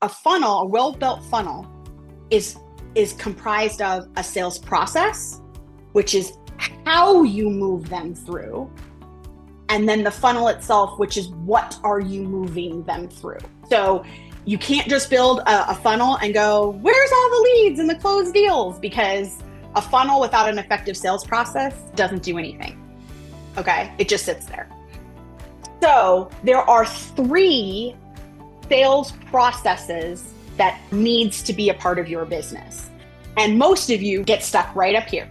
a funnel, a well-built funnel is comprised of a sales process, which is how you move them through, and then the funnel itself, which is what are you moving them through. So you can't just build a funnel and go, where's all the leads and the closed deals? Because a funnel without an effective sales process doesn't do anything. Okay, it just sits there. So there are 3 sales processes that needs to be a part of your business. And most of you get stuck right up here.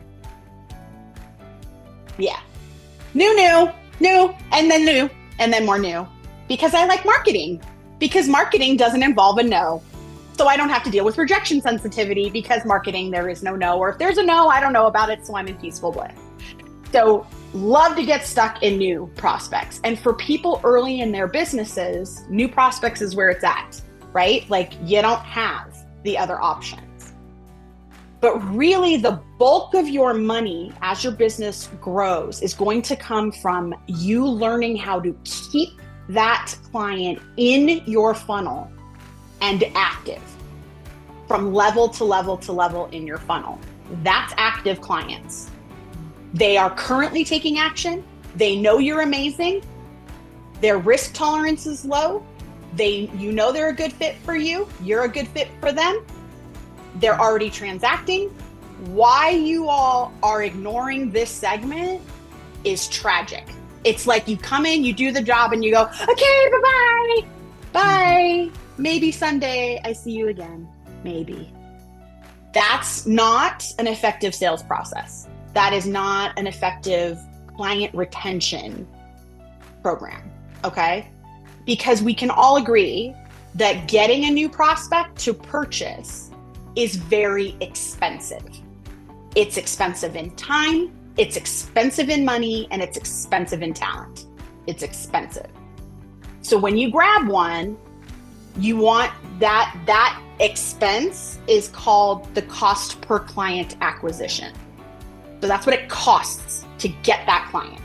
Yeah. New, and then more new. Because I like marketing. Because marketing doesn't involve a no. So I don't have to deal with rejection sensitivity because marketing, there is no no. Or if there's a no, I don't know about it, so I'm in peaceful bliss. So love to get stuck in new prospects. And for people early in their businesses, new prospects is where it's at, right? Like you don't have the other options. But really the bulk of your money as your business grows is going to come from you learning how to keep that client in your funnel and active from level to level to level in your funnel. That's active clients. They are currently taking action. They know you're amazing. Their risk tolerance is low. You know they're a good fit for you. You're a good fit for them. They're already transacting. Why you all are ignoring this segment is tragic. It's like you come in, you do the job, and you go, okay, bye-bye. Bye. Maybe Sunday I see you again. Maybe. That's not an effective sales process. That is not an effective client retention program, okay? Because we can all agree that getting a new prospect to purchase is very expensive. It's expensive in time, it's expensive in money, and it's expensive in talent. It's expensive. So when you grab one, you want that expense is called the cost per client acquisition. So that's what it costs to get that client,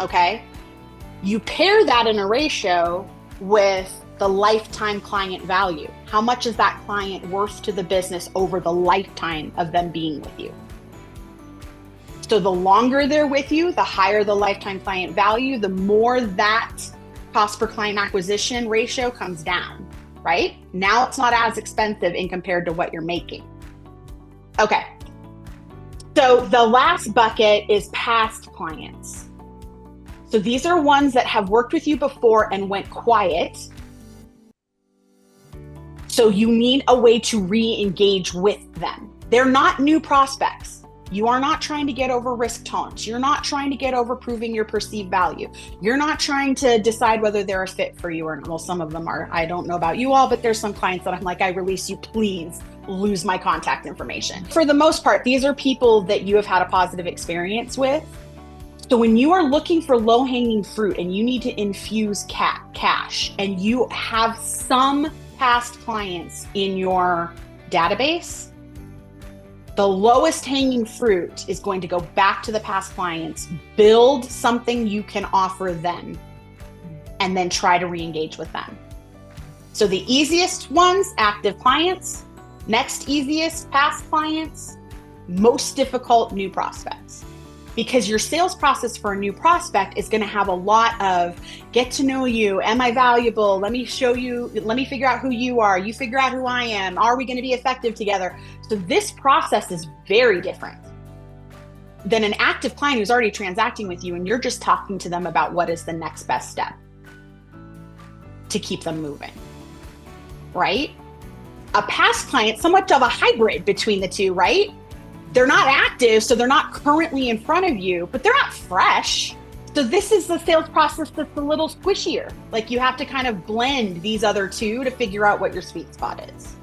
okay? You pair that in a ratio with the lifetime client value. How much is that client worth to the business over the lifetime of them being with you? So the longer they're with you, the higher the lifetime client value, the more that cost per client acquisition ratio comes down, right? Now it's not as expensive in compared to what you're making. Okay. So the last bucket is past clients. So these are ones that have worked with you before and went quiet. So you need a way to re-engage with them. They're not new prospects. You are not trying to get over risk tolerance. You're not trying to get over proving your perceived value. You're not trying to decide whether they're a fit for you or not. Well, some of them are. I don't know about you all, but there's some clients that I'm like, I release you, please lose my contact information. For the most part, these are people that you have had a positive experience with. So when you are looking for low-hanging fruit and you need to infuse cash and you have some past clients in your database, the lowest hanging fruit is going to go back to the past clients, build something you can offer them, and then try to re-engage with them. So the easiest ones, active clients. Next easiest, past clients. Most difficult, new prospects. Because your sales process for a new prospect is going to have a lot of get to know you. Am I valuable? Let me show you. Let me figure out who you are. You figure out who I am. Are we going to be effective together? So this process is very different than an active client who's already transacting with you and you're just talking to them about what is the next best step to keep them moving, right? A past client, somewhat of a hybrid between the two, right? They're not active, so they're not currently in front of you, but they're not fresh. So this is the sales process that's a little squishier. Like you have to kind of blend these other two to figure out what your sweet spot is.